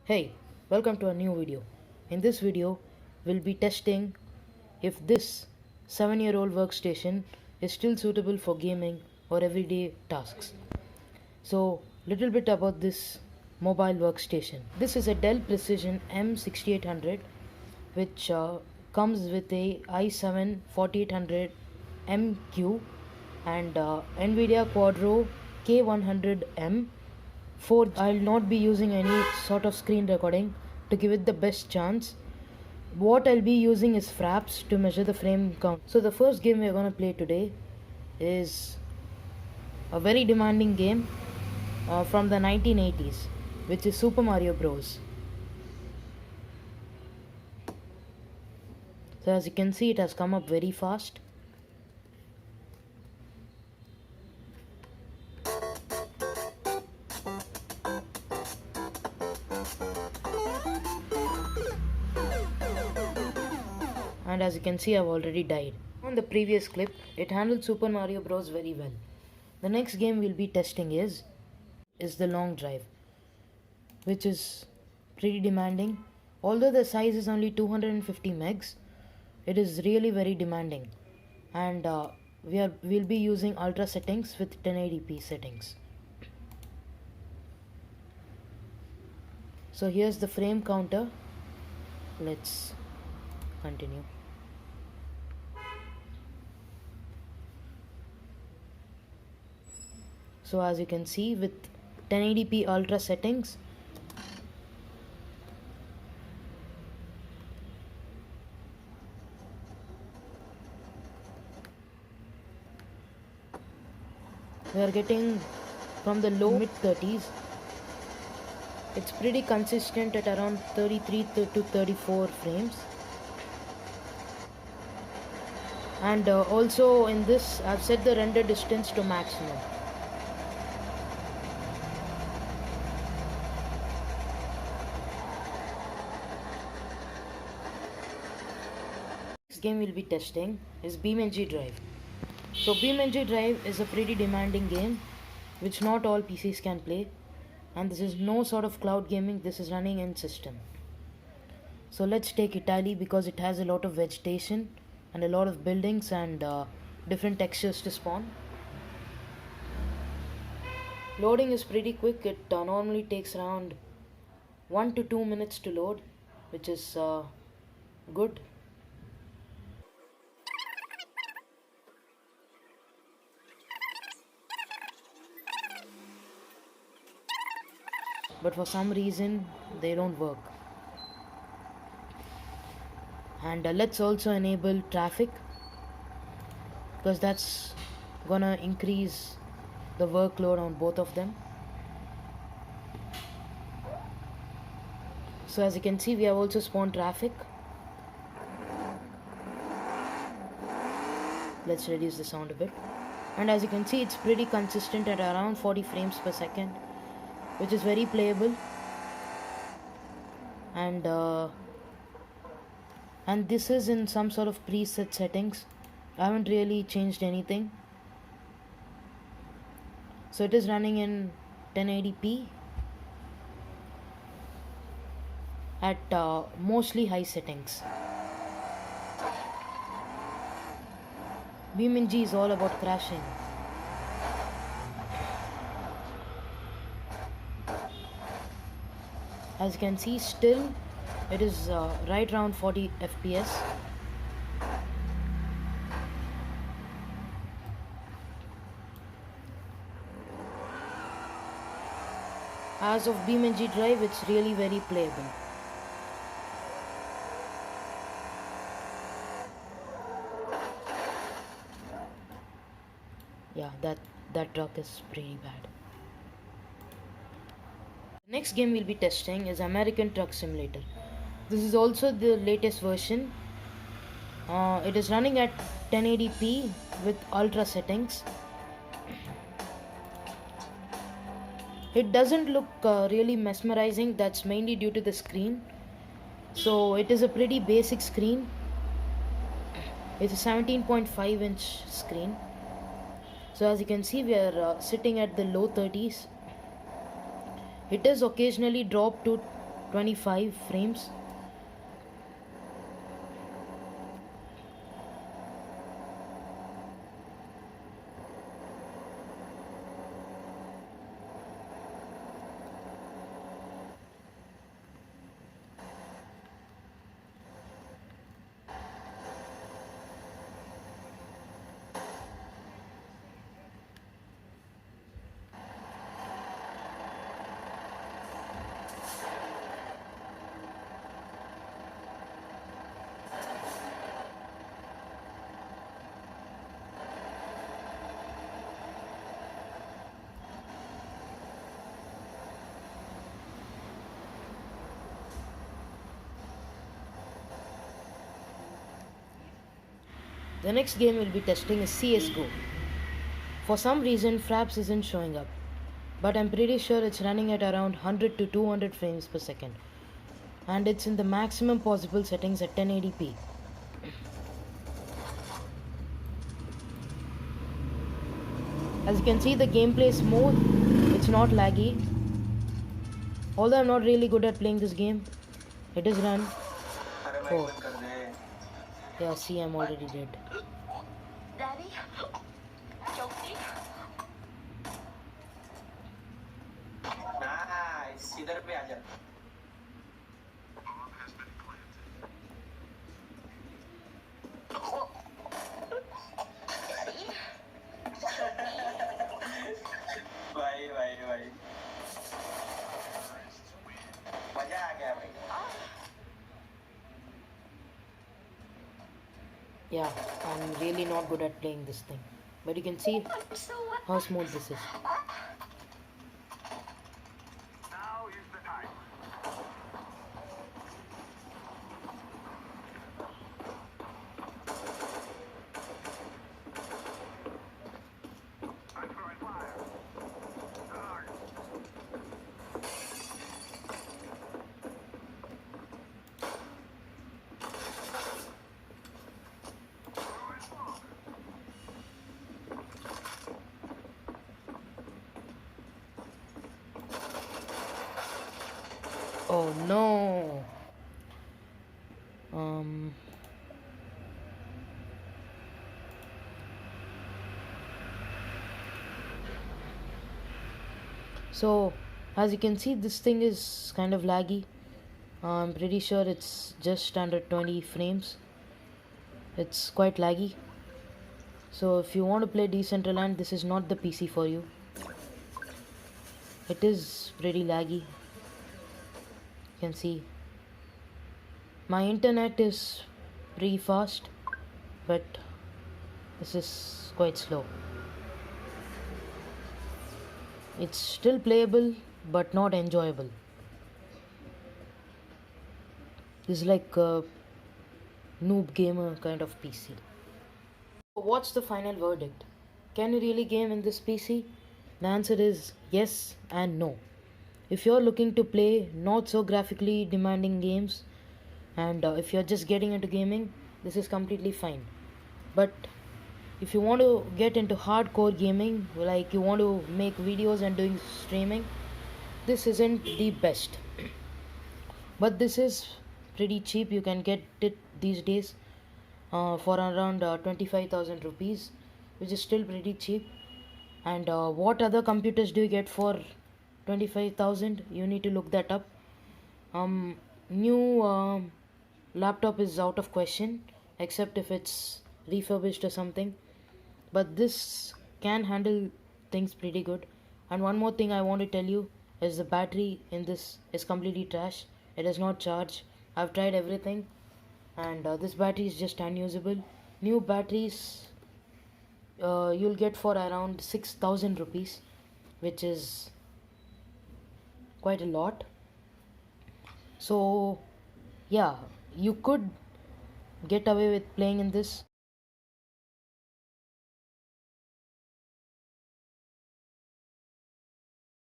Hey, welcome to a new video. In this video, we'll be testing if this 7-year-old workstation is still suitable for gaming or everyday tasks. So, little bit about this mobile workstation. This is a Dell Precision M6800 which comes with a i7 4800MQ and NVIDIA Quadro K100M. 4, I'll not be using any sort of screen recording to give it the best chance. What I'll be using is fraps to measure the frame count. So the first game we're gonna play today is a very demanding game from the 1980s, which is Super Mario Bros. So as you can see, it has come up very fast. And as you can see, I've already died. On the previous clip, it handled Super Mario Bros. Very well. The next game we'll be testing is the long drive, which is pretty demanding. Although the size is only 250 megs, it is really very demanding. And we'll be using ultra settings with 1080p settings. So here's the frame counter. Let's continue. So as you can see, with 1080p ultra settings, we are getting from the low mid 30s. It's pretty consistent at around 33 to 34 frames. And also in this, I've set the render distance to maximum. Next game we'll be testing is BeamNG Drive. So BeamNG Drive is a pretty demanding game which not all PCs can play, and this is no sort of cloud gaming. This is running in system. So let's take Italy because it has a lot of vegetation and a lot of buildings and different textures to spawn. Loading is pretty quick. It normally takes around 1 to 2 minutes to load, which is good. But for some reason they don't work. And let's also enable traffic because that's gonna increase the workload on both of them. So as you can see, we have also spawned traffic. Let's reduce the sound a bit. And as you can see, it's pretty consistent at around 40 frames per second, which is very playable. And this is in some sort of preset settings. I haven't really changed anything. So it is running in 1080p at mostly high settings. BeamNG is all about crashing. As you can see, still it is right around 40 FPS. As of BeamNG Drive, it's really very playable. Yeah, that truck is pretty bad. The next game we'll be testing is American Truck Simulator. This is also the latest version. It is running at 1080p with ultra settings. It doesn't look really mesmerizing. That's mainly due to the screen. So it is a pretty basic screen. It's a 17.5-inch screen. So as you can see, we are sitting at the low 30s. It is occasionally dropped to 25 frames. The next game we'll be testing is CSGO. For some reason, Fraps isn't showing up, but I'm pretty sure it's running at around 100 to 200 frames per second, and it's in the maximum possible settings at 1080p. As you can see, the gameplay is smooth, it's not laggy. Although I'm not really good at playing this game, it is run. Oh, yeah, see, I'm already dead. Daddy, Josie. Nice इधर पे आ जा भाई भाई भाई मजा आ गया भाई Yeah, I'm really not good at playing this thing, but you can see how smooth this is. Now is the time. I'm throwing fire. Guard. Throwing smoke. Oh no. So as you can see, this thing is kind of laggy. I'm pretty sure it's just under 20 frames. It's quite laggy. So if you want to play Decentraland, this is not the PC for you. It is pretty laggy. You can see my internet is pretty fast, but this is quite slow. It's still playable but not enjoyable. It's like a noob gamer kind of PC. What's the final verdict? Can you really game in this PC? The answer is yes and no. If you're looking to play not so graphically demanding games, and if you're just getting into gaming, this is completely fine. But if you want to get into hardcore gaming, like you want to make videos and doing streaming, this isn't the best. But this is pretty cheap. You can get it these days for around 25,000 rupees, which is still pretty cheap. And what other computers do you get for 25,000? You need to look that up. New laptop is out of question, except if it's refurbished or something. But this can handle things pretty good. And one more thing I want to tell you is the battery in this is completely trash. It does not charge. I've tried everything, and this battery is just unusable. New batteries you'll get for around 6,000 rupees, which is quite a lot. So yeah, you could get away with playing in this,